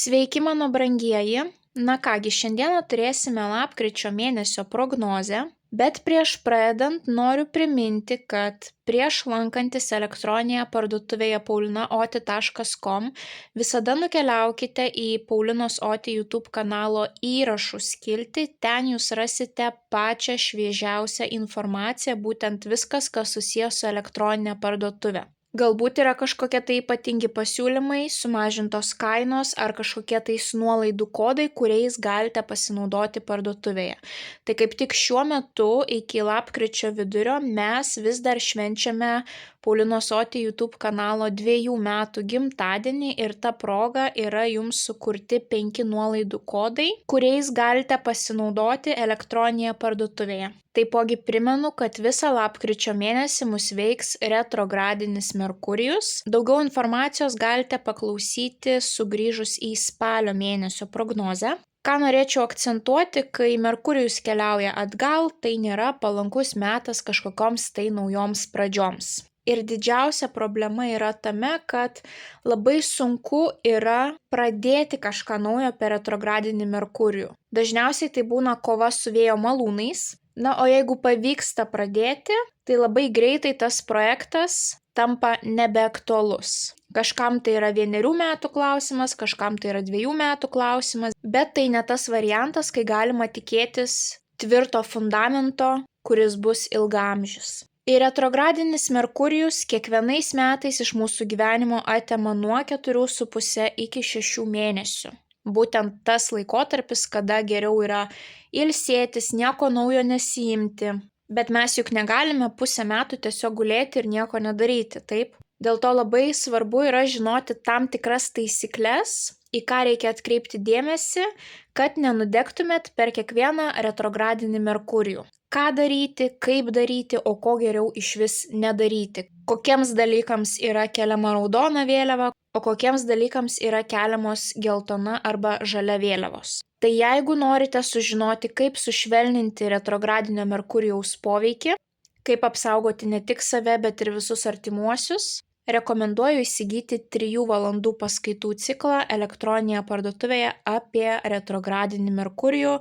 Sveiki, mano brangieji. Na kągi, šiandieną turėsime lapkričio mėnesio prognozę, bet prieš pradedant noriu priminti, kad prieš lankantis elektroninėje parduotuvėje paulinaoti.com visada nukeliaukite į Paulinos Oti YouTube kanalo įrašų skiltį, ten jūs rasite pačią šviežiausią informaciją, būtent viskas, kas susijęs su elektroninė parduotuvė. Galbūt yra kažkokie tai ypatingi pasiūlymai, sumažintos kainos ar kažkokie tais nuolaidų kodai, kuriais galite pasinaudoti parduotuvėje. Tai kaip tik šiuo metu iki lapkričio vidurio mes vis dar švenčiame Paulinos Oti YouTube kanalo 2 metų gimtadienį ir ta proga yra jums sukurti 5 nuolaidų kodai, kuriais galite pasinaudoti elektroninėje parduotuvėje. Taipogi primenu, kad visą lapkričio mėnesį mus veiks retrogradinis Merkurijus. Daugiau informacijos galite paklausyti sugrįžus į spalio mėnesio prognozę. Ką norėčiau akcentuoti, kai Merkurijus keliauja atgal, tai nėra palankus metas kažkokioms tai naujoms pradžioms. Ir didžiausia problema yra tame, kad labai sunku yra pradėti kažką naujo per retrogradinį Merkurijų. Dažniausiai tai būna kova su vėjo malūnais. Na, o jeigu pavyksta pradėti, tai labai greitai tas projektas tampa nebeaktualus. Kažkam tai yra 1 metų klausimas, kažkam tai yra 2 metų klausimas, bet tai ne tas variantas, kai galima tikėtis tvirto fundamento, kuris bus ilgaamžis. Ir retrogradinis Merkurijus kiekvienais metais iš mūsų gyvenimo atima nuo 4,5 iki 6 mėnesių. Būtent tas laikotarpis, kada geriau yra ilsėtis, nieko naujo nesiimti. Bet mes juk negalime pusę metų tiesiog gulėti ir nieko nedaryti, taip? Dėl to labai svarbu yra žinoti tam tikras taisykles, į ką reikia atkreipti dėmesį, kad nenudegtumėt per kiekvieną retrogradinį Merkurijų. Ką daryti, kaip daryti, o ko geriau išvis nedaryti. Kokiems dalykams yra keliama raudona vėliava, o kokiems dalykams yra keliamos geltona arba žalia vėliavos. Tai jeigu norite sužinoti, kaip sušvelninti retrogradinio Merkurijaus poveikį, kaip apsaugoti ne tik save, bet ir visus artimuosius, rekomenduoju įsigyti 3 valandų paskaitų ciklą elektroninėje parduotuvėje apie retrogradinį Merkurijų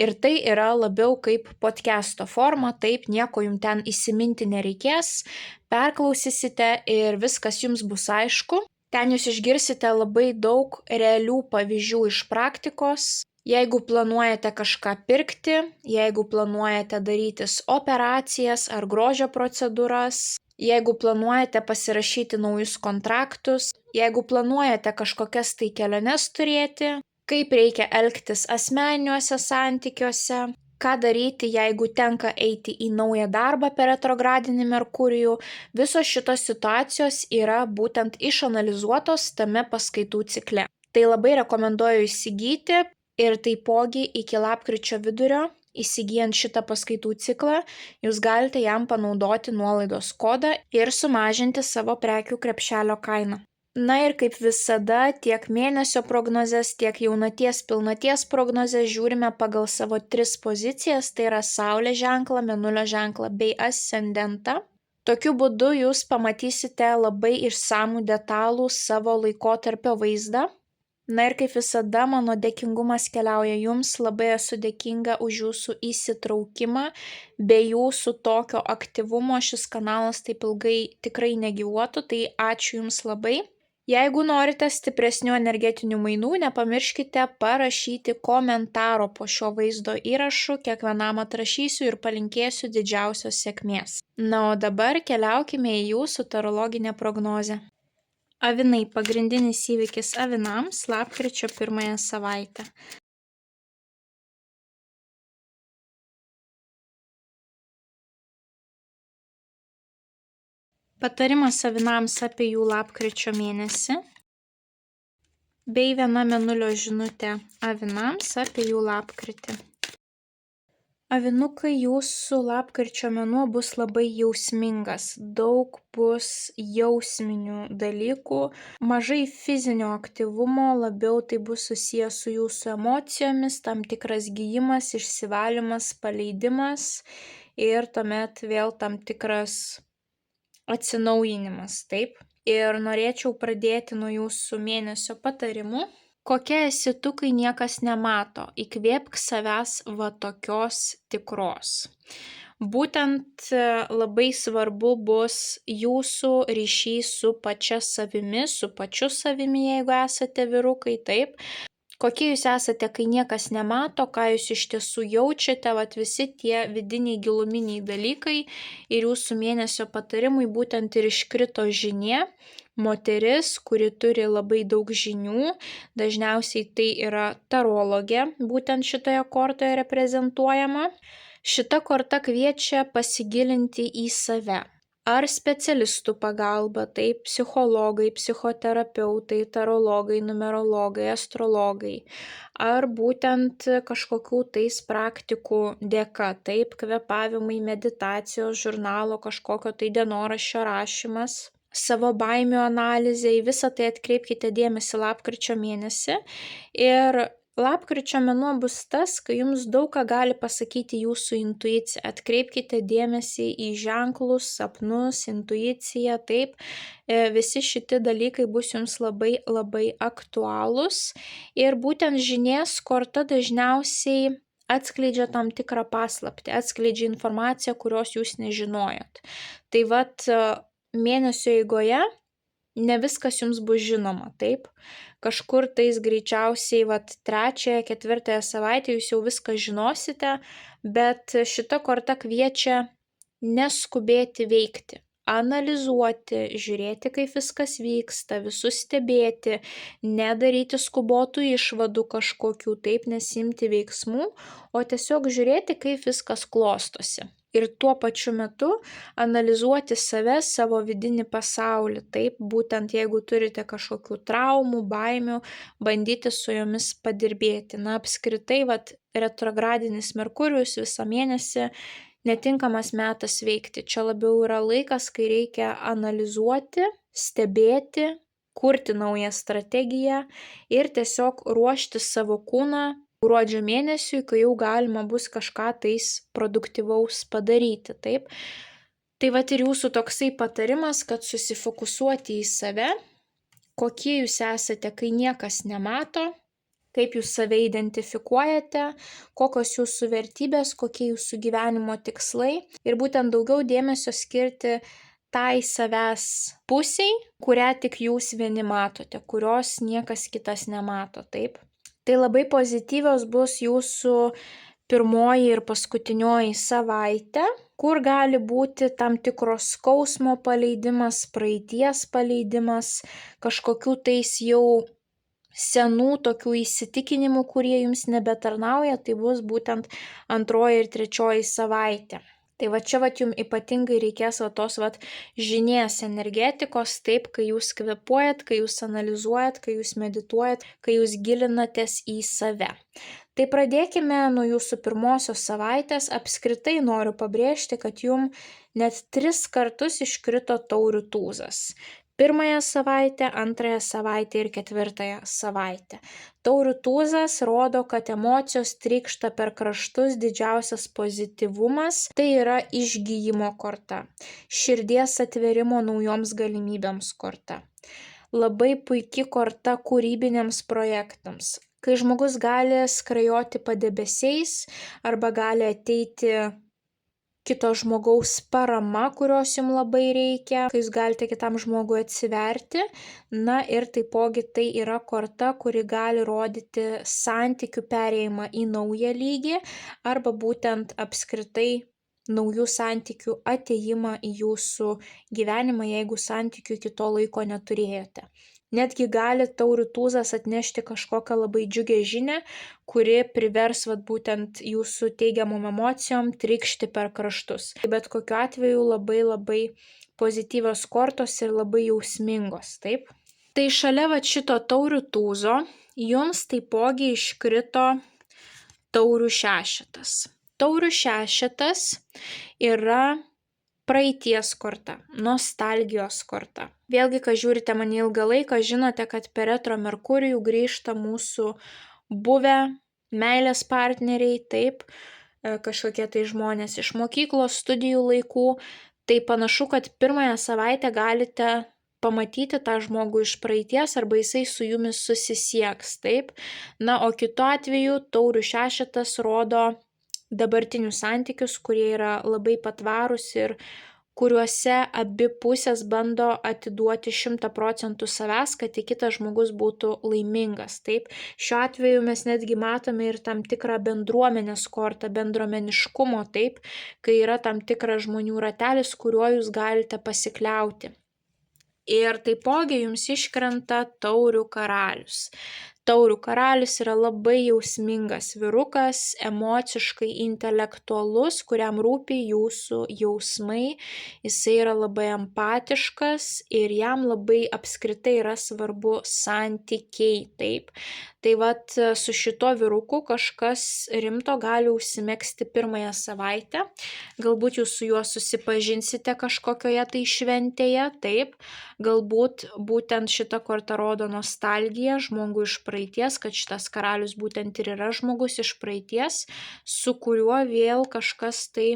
ir tai yra labiau kaip podcast'o forma, taip nieko jums ten įsiminti nereikės, perklausysite ir viskas jums bus aišku. Ten jūs išgirsite labai daug realių pavyzdžių iš praktikos. Jeigu planuojate kažką pirkti, jeigu planuojate darytis operacijas ar grožio procedūras, jeigu planuojate pasirašyti naujus kontraktus, jeigu planuojate kažkokias tai keliones turėti, kaip reikia elgtis asmeniniuose santykiuose, ką daryti, jeigu tenka eiti į naują darbą per retrogradinį Merkurijų, visos šitos situacijos yra būtent išanalizuotos tame paskaitų cikle. Tai labai rekomenduoju įsigyti ir taipogi iki lapkričio vidurio, įsigijant šitą paskaitų ciklą, jūs galite jam panaudoti nuolaidos kodą ir sumažinti savo prekių krepšelio kainą. Na ir kaip visada, tiek mėnesio prognozes, tiek jaunaties pilnaties prognozes žiūrime pagal savo 3 pozicijas, tai yra Saulės ženklą, Mėnulio ženklą bei ascendentą. Tokiu būdu jūs pamatysite labai išsamų detalų savo laikotarpio vaizdą. Na ir kaip visada, mano dėkingumas keliauja jums, labai esu dėkinga už jūsų įsitraukimą, be jūsų tokio aktyvumo šis kanalas taip ilgai tikrai negyvuotų, tai ačiū jums labai. Jeigu norite stipresnių energetinių mainų, nepamirškite parašyti komentaro po šio vaizdo įrašu, kiekvienam atrašysiu ir palinkėsiu didžiausios sėkmės. Na, o dabar keliaukime į jūsų tarologinę prognozę. Avinai, pagrindinis įvykis avinams lapkričio 1 savaitę. Patarimas avinams apie jų lapkričio mėnesį, bei viena mėnulio žinutė avinams apie jų lapkritį. Avinukai, jūsų lapkričio mėnuo bus labai jausmingas, daug bus jausminių dalykų, mažai fizinio aktyvumo, labiau tai bus susijęs su jūsų emocijomis, tam tikras gijimas, išsivalymas, paleidimas ir tuomet vėl tam tikras atsinaujinimas, taip. Ir norėčiau pradėti nuo jūsų mėnesio patarimų. Kokia esi tu, kai niekas nemato? Įkvėpk savęs va tokios tikros. Būtent labai svarbu bus jūsų ryšys su pačia savimi, su pačiu savimi, jeigu esate vyrukai, taip. Kokie jūs esate, kai niekas nemato, ką jūs iš tiesų jaučiate, vat visi tie vidiniai giluminiai dalykai ir jūsų mėnesio patarimui būtent ir iškrito žinia. Moteris, kuri turi labai daug žinių, dažniausiai tai yra tarologė, būtent šitoje kortoje reprezentuojama. Šita korta kviečia pasigilinti į save. Ar specialistų pagalba, tai psichologai, psichoterapeutai, tarologai, numerologai, astrologai, ar būtent kažkokių tais praktikų dėka, taip kvėpavimai, meditacijos, žurnalo, kažkokio tai dienoraščio rašymas, savo baimių analizė, į visą tai atkreipkite dėmesį lapkričio mėnesį ir lapkričio mėnuo bus tas, kai jums daug ką gali pasakyti jūsų intuicija. Atkreipkite dėmesį į ženklus, sapnus, intuiciją, taip. Visi šitie dalykai bus jums labai labai aktualūs. Ir būtent žinies korta dažniausiai atskleidžia tam tikrą paslaptį, atskleidžia informaciją, kurios jūs nežinojot. Tai vat mėnesio eigoje ne viskas jums bus žinoma, taip. Kažkur tais greičiausiai 3-4 savaitę jūs jau viską žinosite, bet šita korta kviečia neskubėti veikti, analizuoti, žiūrėti, kaip viskas vyksta, visus stebėti, nedaryti skubotų išvadų kažkokių, taip nesimti veiksmų, o tiesiog žiūrėti, kaip viskas klostosi. Ir tuo pačiu metu analizuoti save, savo vidinį pasaulį. Taip, būtent jeigu turite kažkokių traumų, baimių, bandyti su jomis padirbėti. Na, apskritai, retrogradinis Merkurijus visą mėnesį netinkamas metas veikti. Čia labiau yra laikas, kai reikia analizuoti, stebėti, kurti naują strategiją ir tiesiog ruošti savo kūną gruodžio mėnesiui, kai jau galima bus kažką tais produktyvaus padaryti, taip. Tai ir jūsų toksai patarimas, kad susifokusuoti į save, kokie jūs esate, kai niekas nemato, kaip jūs save identifikuojate, kokios jūsų vertybės, kokie jūsų gyvenimo tikslai ir būtent daugiau dėmesio skirti tai savęs pusiai, kurią tik jūs vieni matote, kurios niekas kitas nemato, taip. Tai labai pozityvios bus jūsų pirmoji ir paskutinioji savaitė, kur gali būti tam tikros skausmo paleidimas, praeities paleidimas, kažkokių tais jau senų tokių įsitikinimų, kurie jums nebetarnauja, tai bus būtent 2 ir 3 savaitė. Tai čia jums ypatingai reikės tos žinies energetikos, taip, kai jūs kvėpuojat, kai jūs analizuojat, kai jūs medituojat, kai jūs gilinatės į save. Tai pradėkime nuo jūsų pirmosios savaitės. Apskritai noriu pabrėžti, kad jums net 3 kartus iškrito taurių tūzas. 1 savaitę, 2 savaitę ir 4 savaitę. Taurių tūzas rodo, kad emocijos trykšta per kraštus, didžiausias pozityvumas, tai yra išgyjimo korta, širdies atverimo naujoms galimybėms korta. Labai puiki korta kūrybiniams projektams, kai žmogus gali skrajoti padebesiais arba gali ateiti kito žmogaus parama, kurios jums labai reikia, kai jūs galite kitam žmogui atsiverti. Na ir taipogi tai yra korta, kuri gali rodyti santykių perėjimą į naują lygį arba būtent apskritai naujų santykių atėjimą į jūsų gyvenimą, jeigu santykių iki to laiko neturėjote. Netgi gali taurių tūzas atnešti kažkokią labai džiugę žinią, kuri privers būtent jūsų teigiamom emocijom trykšti per kraštus. Bet kokiu atveju labai labai pozityvios kortos ir labai jausmingos, taip. Tai šalia šito taurių tūzo jums taipogi iškrito taurių šešetas. Taurių šešetas yra praeities korta, nostalgijos korta. Vėlgi, kai žiūrite mane ilgą laiką, žinote, kad per retro Merkurijų grįžta mūsų buvę meilės partneriai, taip, kažkokie tai žmonės iš mokyklos, studijų laikų. Tai panašu, kad 1 savaitę galite pamatyti tą žmogų iš praeities arba jisai su jumis susisieks, taip. Na, o kitu atveju taurių šešetas rodo dabartinius santykius, kurie yra labai patvarūs ir kuriuose abi pusės bando atiduoti 100% savęs, kad kitas žmogus būtų laimingas. Taip, šiuo atveju mes netgi matome ir tam tikrą bendruomenės kortą, bendruomeniškumo, taip, kai yra tam tikras žmonių ratelis, kuriuo jūs galite pasikliauti. Ir taipogi jums iškrenta taurių karalius. Taurių karalius yra labai jausmingas vyrukas, emociškai intelektualus, kuriam rūpi jūsų jausmai, jisai yra labai empatiškas ir jam labai apskritai yra svarbu santykiai, taip. Tai vat su šito vyruku kažkas rimto gali užsimegzti pirmąją savaitę, galbūt jūs su juo susipažinsite kažkokioje tai šventėje, taip, galbūt būtent šita korta rodo nostalgiją žmogui iš praeities, kad šitas karalius būtent ir yra žmogus iš praeities, su kuriuo vėl kažkas tai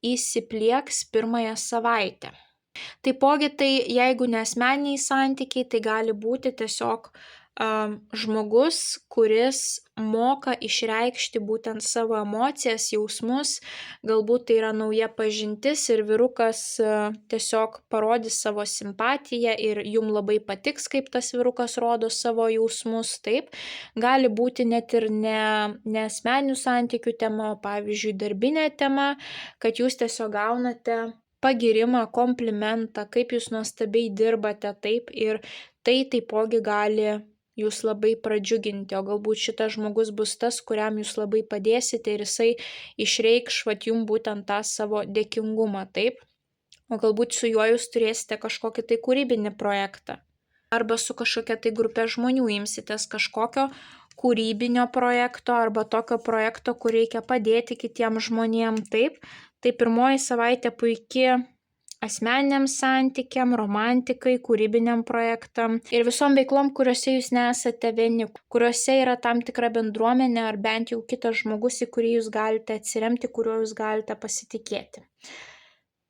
įsiplieks pirmąją savaitę. Taipogi tai, jeigu ne asmeniniai santykiai, tai gali būti tiesiog žmogus, kuris moka išreikšti būtent savo emocijas, jausmus, galbūt tai yra nauja pažintis ir vyrukas tiesiog parodys savo simpatiją ir jum labai patiks, kaip tas vyrukas rodo savo jausmus, taip. Gali būti net ir ne asmeninių santykių tema, o pavyzdžiui darbinė tema, kad jūs tiesiog gaunate pagirimą, komplimentą, kaip jūs nuostabiai dirbate, taip, ir tai taipogi gali jūs labai pradžiuginti, o galbūt šitas žmogus bus tas, kuriam jūs labai padėsite ir jisai išreikš jums būtent tą savo dėkingumą, taip, o galbūt su juo jūs turėsite kažkokį tai kūrybinį projektą, arba su kažkokia tai grupė žmonių imsitės kažkokio kūrybinio projekto arba tokio projekto, kur reikia padėti kitiems žmonėms, taip, tai pirmoji savaitė puikiai asmeniniam santykiam, romantikai, kūrybiniam projektam ir visom veiklom, kuriuose jūs nesate vieni, kuriuose yra tam tikra bendruomenė ar bent jau kitas žmogus, į kurį jūs galite atsiremti, kuriuo jūs galite pasitikėti.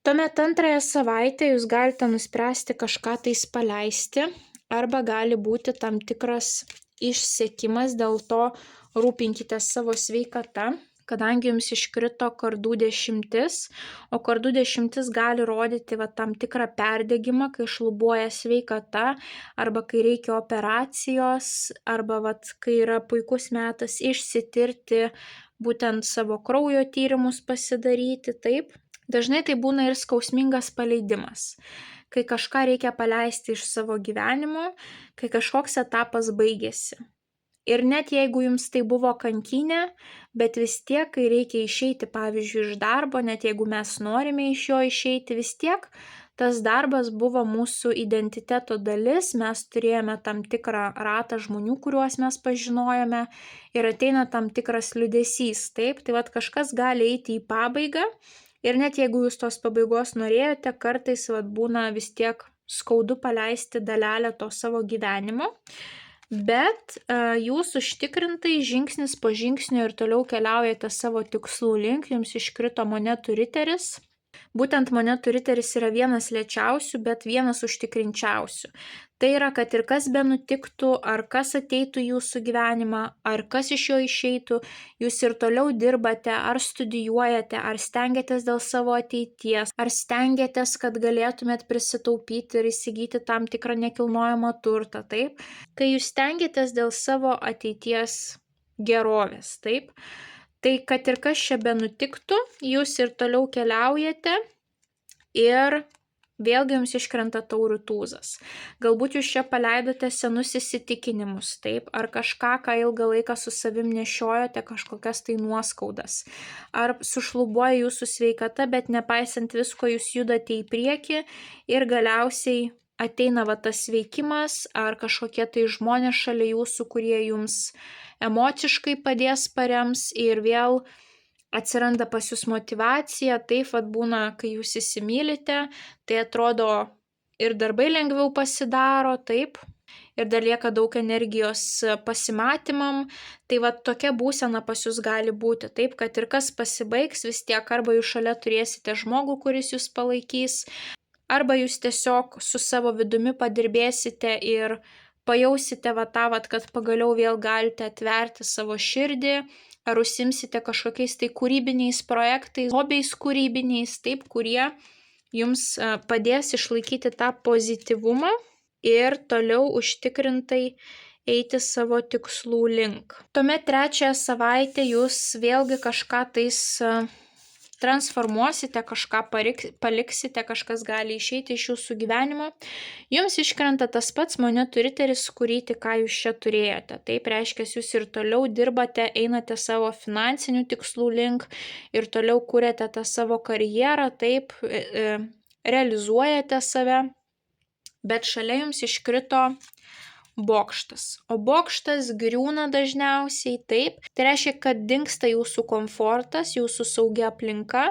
Tuomet antrąją savaitę jūs galite nuspręsti kažką tais paleisti arba gali būti tam tikras išsekimas, dėl to rūpinkitės savo sveikata. Kadangi jums iškrito kardų 10, o kardų 10 gali rodyti tam tikrą perdegimą, kai šlubuoja sveikata, arba kai reikia operacijos, arba kai yra puikus metas išsitirti, būtent savo kraujo tyrimus pasidaryti, taip. Dažnai tai būna ir skausmingas paleidimas, kai kažką reikia paleisti iš savo gyvenimo, kai kažkoks etapas baigėsi. Ir net jeigu jums tai buvo kankinė, bet vis tiek, kai reikia išeiti, pavyzdžiui, iš darbo, net jeigu mes norime iš jo išeiti, vis tiek tas darbas buvo mūsų identiteto dalis, mes turėjome tam tikrą ratą žmonių, kuriuos mes pažinojome ir ateina tam tikras liūdesys, taip, tai kažkas gali eiti į pabaigą ir net jeigu jūs tos pabaigos norėjote, kartais būna vis tiek skaudu paleisti dalelę to savo gyvenimo. Bet jūs užtikrintai žingsnis po žingsnio ir toliau keliaujate savo tikslų link, jums iškrito monetų riteris. Būtent monetų riteris yra vienas lėčiausių, bet vienas užtikrinčiausių. Tai yra, kad ir kas benutiktų, ar kas ateitų jūsų gyvenimą, ar kas iš jo išeitų, jūs ir toliau dirbate, ar studijuojate, ar stengiatės dėl savo ateities, ar stengiatės, kad galėtumėt prisitaupyti ir įsigyti tam tikrą nekilnojamą turtą, taip? Kai jūs stengiatės dėl savo ateities gerovės, taip? Tai kad ir kas čia benutiktų, jūs ir toliau keliaujate ir vėlgi jums iškrenta taurių tūzas. Galbūt jūs čia paleidote senus įsitikinimus, taip, ar kažką, ką ilgą laiką su savim nešiojote, kažkokias tai nuoskaudas. Ar sušlubuoja jūsų sveikata, bet nepaisant visko jūs judate į priekį ir galiausiai ateina tas veikimas, ar kažkokie tai žmonės šalia jūsų, kurie jums emociškai padės, parems ir vėl atsiranda pas jūs motyvacija, taip būna, kai jūs įsimylite, tai atrodo ir darbai lengviau pasidaro, taip, ir dar lieka daug energijos pasimatymam, tai tokia būsena pas jūs gali būti, taip, kad ir kas pasibaigs, vis tiek arba jūs šalia turėsite žmogų, kuris jūs palaikys, Arba jūs tiesiog su savo vidumi padirbėsite ir pajausite kad pagaliau vėl galite atverti savo širdį, ar užsimsite kažkokiais tai kūrybiniais projektais, hobiais kūrybiniais, taip, kurie jums padės išlaikyti tą pozityvumą ir toliau užtikrintai eiti savo tikslų link. Tuomet 3 savaitę jūs vėlgi kažką tais transformuosite, kažką paliksite, kažkas gali išeiti iš jūsų gyvenimo. Jums iškrenta tas pats monetų riteris, kurį tik ką jūs čia turėjote. Taip reiškia, jūs ir toliau dirbate, einate savo finansinių tikslų link ir toliau kuriate tą savo karjerą, taip realizuojate save, bet šalia jums iškrito bokštas. O bokštas griūna dažniausiai taip. Tai reiškia, kad dingsta jūsų komfortas, jūsų saugia aplinka,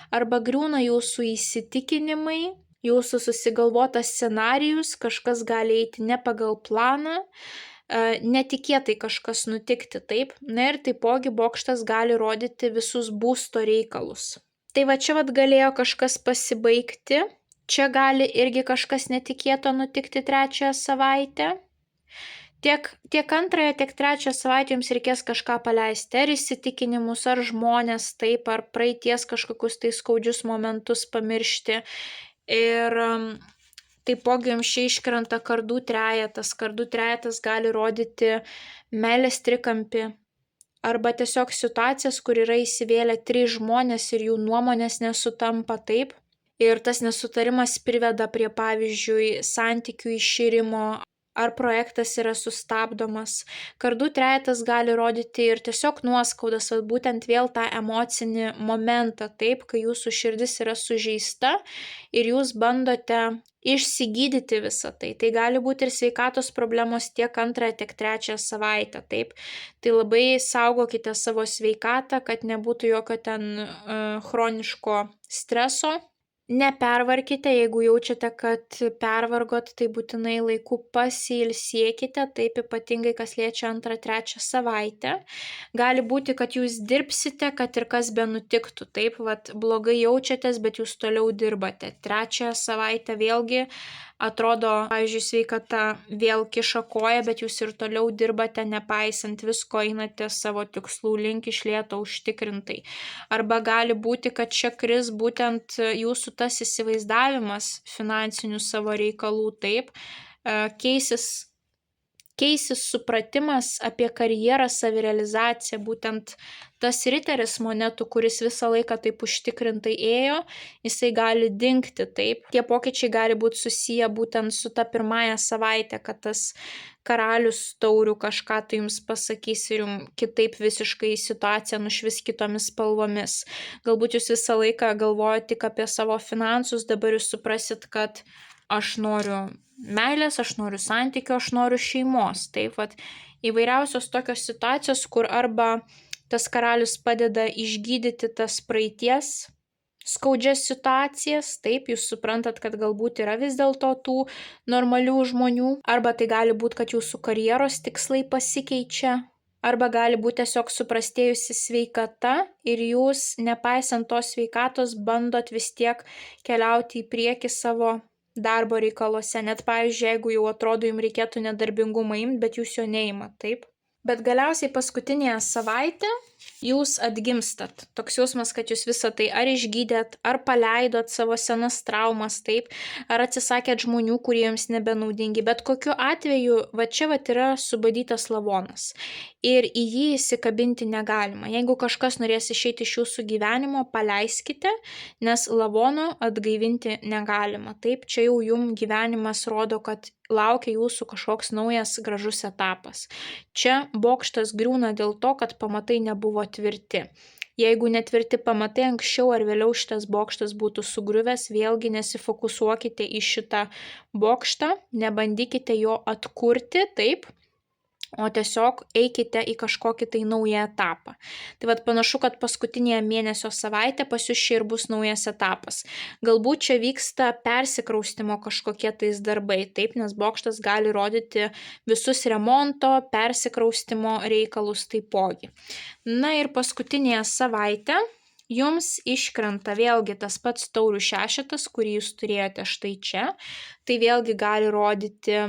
arba griūna jūsų įsitikinimai, jūsų susigalvotas scenarijus, kažkas gali eiti ne pagal planą, netikėtai kažkas nutikti, taip. Na ir taipogi bokštas gali rodyti visus būsto reikalus. Tai va čia galėjo kažkas pasibaigti, čia gali irgi kažkas netikėto nutikti 3 savaitę. Tiek 2, tiek 3 savaitę jums reikės kažką paleisti, ar įsitikinimus, ar žmonės, taip, ar praeities kažkokius tai skaudžius momentus pamiršti. Ir taipogi jums čia iškrenta kardų trejetas. Kardų trejetas gali rodyti meilės trikampį, arba tiesiog situacijas, kur yra įsivėlę 3 žmonės ir jų nuomonės nesutampa, taip. Ir tas nesutarimas priveda prie, pavyzdžiui, santykių iširimo, ar projektas yra sustabdomas. Kardų trejetas gali rodyti ir tiesiog nuoskaudas, būtent vėl tą emocinį momentą, taip, kai jūsų širdis yra sužeista ir jūs bandote išsigydyti visą tai. Tai gali būti ir sveikatos problemos tiek 2, tiek 3 savaitę, taip. Tai labai saugokite savo sveikatą, kad nebūtų jokio ten chroniško streso. Nepervarkite, jeigu jaučiate, kad pervargot, tai būtinai laiku pasiilsėkite, taip ypatingai kas liečia 2, 3 savaitę. Gali būti, kad jūs dirbsite, kad ir kas be nutiktų, taip, blogai jaučiatės, bet jūs toliau dirbate. 3 savaitę vėlgi atrodo, pavyzdžiui, sveikata vėl kiša koją, bet jūs ir toliau dirbate, nepaisant visko, einate savo tikslų link iš lėto užtikrintai. Arba gali būti, kad čia kris būtent jūsų tas įsivaizdavimas finansinių savo reikalų, taip, keisis supratimas apie karjerą, savirealizaciją, būtent tas riteris monetų, kuris visą laiką taip užtikrintai ėjo, jisai gali dingti, taip. Tie pokyčiai gali būti susiję būtent su ta 1 savaitė, kad tas karalius taurių kažką tai jums pasakys ir jums kitaip visiškai situacija nušvis kitomis spalvomis. Galbūt jūs visą laiką galvojate tik apie savo finansus, dabar jūs suprasit, kad aš noriu meilės, aš noriu santykių, aš noriu šeimos. Taip, įvairiausios tokios situacijos, kur arba tas karalius padeda išgydyti tas praeities skaudžias situacijas, taip, jūs suprantat, kad galbūt yra vis dėlto tų normalių žmonių, arba tai gali būti, kad jūsų karjeros tikslai pasikeičia, arba gali būti tiesiog suprastėjusi sveikata ir jūs, nepaisant tos sveikatos, bandot vis tiek keliauti į priekį savo darbo reikaluose, net pavyzdžiui, jeigu jau atrodo jums reikėtų nedarbingumą imti, bet jūs jo neimat, taip. Bet galiausiai paskutinėje savaitę jūs atgimstat. Toks jausmas, kad jūs visą tai ar išgydėt, ar paleidot savo senas traumas, taip, ar atsisakėt žmonių, kurie jums nebenaudingi. Bet kokiu atveju, čia yra subadytas lavonas. Ir į jį įsikabinti negalima. Jeigu kažkas norės išeiti iš jūsų gyvenimo, paleiskite, nes lavono atgaivinti negalima. Taip, čia jau jums gyvenimas rodo, kad laukia jūsų kažkoks naujas gražus etapas. Čia bokštas griūna dėl to, kad pamatai nebuvo tvirti. Jeigu netvirti pamatai, anksčiau ar vėliau šitas bokštas būtų sugriuvęs, vėlgi nesifokusuokite į šitą bokštą, nebandykite jo atkurti, taip, o tiesiog eikite į kažkokį tai naują etapą. Tai panašu, kad paskutinėje mėnesio savaitė pas jūs čia ir bus naujas etapas. Galbūt čia vyksta persikraustimo kažkokie tais darbai, taip, nes bokštas gali rodyti visus remonto, persikraustimo reikalus taipogi. Na ir paskutinėje savaitę jums iškrenta vėlgi tas pats taurių šešetas, kurį jūs turėjote štai čia. Tai vėlgi gali rodyti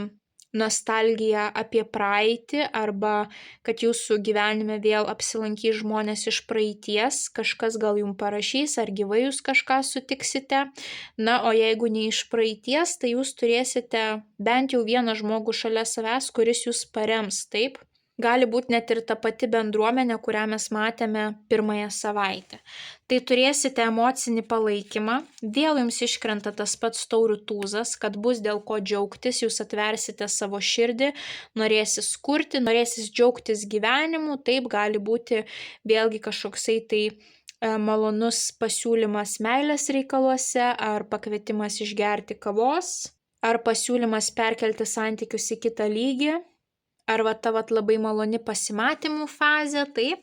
nostalgiją apie praeitį arba kad jūsų gyvenime vėl apsilankys žmonės iš praeities, kažkas gal jums parašys ar gyvai jūs kažką sutiksite. Na, o jeigu ne iš praeities, tai jūs turėsite bent jau vieną žmogų šalia savęs, kuris jūs parems, taip? Gali būti net ir ta pati bendruomenė, kurią mes matėme pirmąją savaitę. Tai turėsite emocinį palaikymą, vėl jums iškrenta tas pats taurių tūzas, kad bus dėl ko džiaugtis, jūs atversite savo širdį, norėsis kurti, norėsis džiaugtis gyvenimu, taip gali būti vėlgi kažkoksai tai malonus pasiūlymas meilės reikaluose, ar pakvietimas išgerti kavos, ar pasiūlymas perkelti santykius į kitą lygį. Ar ta labai maloni pasimatymų fazė, taip.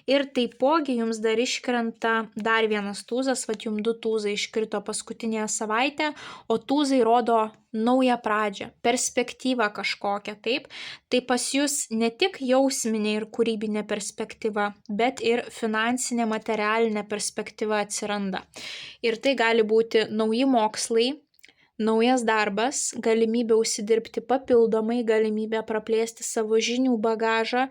Ir taipogi jums dar iškrenta dar vienas tūzas, jums 2 tūzai iškrito paskutinėje savaitę, o tūzai rodo naują pradžią, perspektyvą kažkokią, taip. Tai pas jūs ne tik jausminė ir kūrybinė perspektyva, bet ir finansinė, materialinė perspektyva atsiranda. Ir tai gali būti nauji mokslai, naujas darbas, galimybė užsidirbti papildomai, galimybė praplėsti savo žinių bagažą,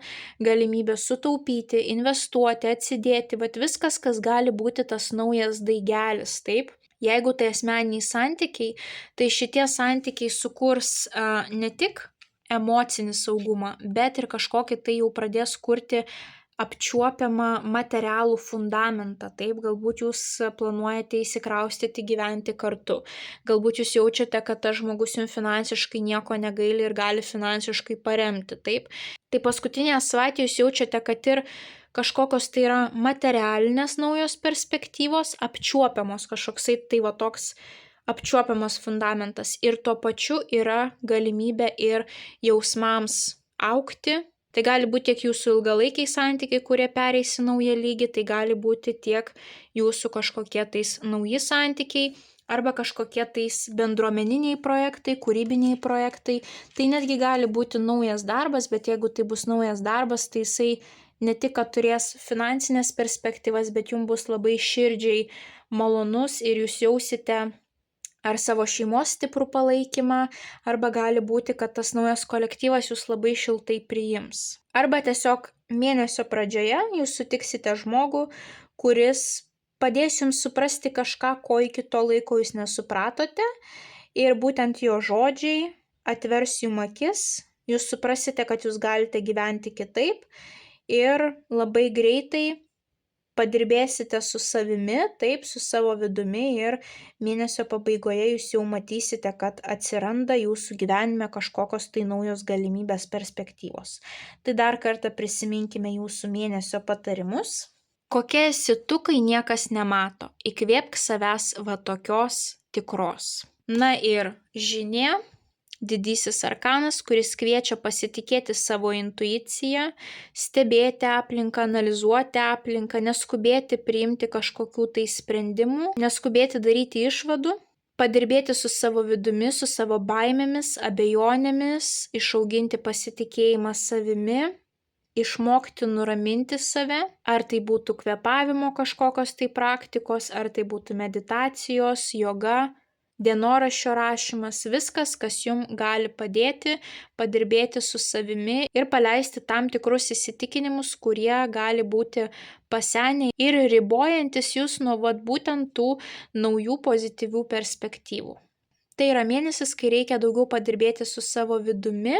galimybė sutaupyti, investuoti, atsidėti, viskas, kas gali būti tas naujas daigelis, taip. Jeigu tai asmeniniai santykiai, tai šitie santykiai sukurs ne tik emocinį saugumą, bet ir kažkokį tai jau pradės kurti apčiuopiamą materialų fundamentą, taip, galbūt jūs planuojate įsikraustyti gyventi kartu, galbūt jūs jaučiate, kad tas žmogus jums finansiškai nieko negaili ir gali finansiškai paremti, taip. Tai paskutinėje savaitėje jūs jaučiate, kad ir kažkokios tai yra materialinės naujos perspektyvos, apčiuopiamos kažkoksai tai toks apčiuopiamas fundamentas ir tuo pačiu yra galimybė ir jausmams augti. Tai gali būti tiek jūsų ilgalaikiai santykiai, kurie pereis į naują lygį, tai gali būti tiek jūsų kažkokie tais nauji santykiai arba kažkokie tais bendruomeniniai projektai, kūrybiniai projektai. Tai netgi gali būti naujas darbas, bet jeigu tai bus naujas darbas, tai jisai ne tik, kad turės finansinės perspektyvas, bet jums bus labai širdžiai malonus ir jūs jausite ar savo šeimos stiprų palaikymą, arba gali būti, kad tas naujas kolektyvas jūs labai šiltai priims. Arba tiesiog mėnesio pradžioje jūs sutiksite žmogų, kuris padės jums suprasti kažką, ko iki to laiko jūs nesupratote, ir būtent jo žodžiai atvers jums akis, jūs suprasite, kad jūs galite gyventi kitaip ir labai greitai padirbėsite su savimi, taip, su savo vidumi ir mėnesio pabaigoje jūs jau matysite, kad atsiranda jūsų gyvenime kažkokios tai naujos galimybės, perspektyvos. Tai dar kartą prisiminkime jūsų mėnesio patarimus. Kokia esi tu, kai niekas nemato? Įkvėpk savęs tokios tikros. Na ir žinia. Didysis arkanas, kuris kviečia pasitikėti savo intuiciją, stebėti aplinką, analizuoti aplinką, neskubėti priimti kažkokių tai sprendimų, neskubėti daryti išvadų, padirbėti su savo vidumi, su savo baimėmis, abejonėmis, išauginti pasitikėjimą savimi, išmokti nuraminti save, ar tai būtų kvėpavimo kažkokios tai praktikos, ar tai būtų meditacijos, joga, dienoraščio rašymas, viskas, kas jums gali padėti padirbėti su savimi ir paleisti tam tikrus įsitikinimus, kurie gali būti pasenę ir ribojantis jūs nuo būtent tų naujų pozityvių perspektyvų. Tai yra mėnesis, kai reikia daugiau padirbėti su savo vidumi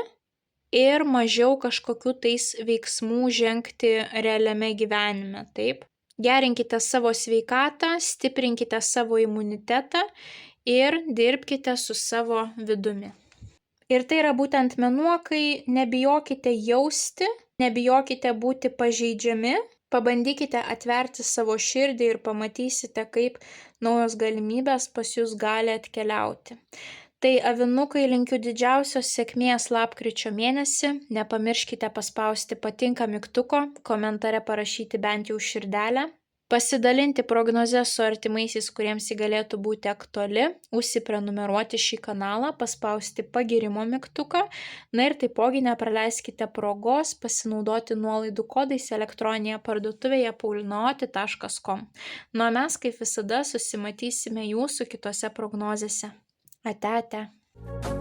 ir mažiau kažkokių tais veiksmų žengti realiame gyvenime, taip. Gerinkite savo sveikatą, stiprinkite savo imunitetą ir dirbkite su savo vidumi. Ir tai yra būtent mėnuo, kai nebijokite jausti, nebijokite būti pažeidžiami, pabandykite atverti savo širdį ir pamatysite, kaip naujos galimybės pas jūs gali atkeliauti. Tai avinukai, linkiu didžiausios sėkmės lapkričio mėnesį, nepamirškite paspausti patinka mygtuko, komentare parašyti bent jau širdelę. pasidalinti prognoze su artimaisiais, kuriems ji galėtų būti aktuali, užsiprenumeruoti šį kanalą, paspausti pagirimo mygtuką, na ir taipogi nepraleiskite progos pasinaudoti nuolaidų kodais elektroninėje parduotuvėje paulinaoti.com. Nu, mes kaip visada susimatysime jūsų kitose prognozėse. Ate, ate.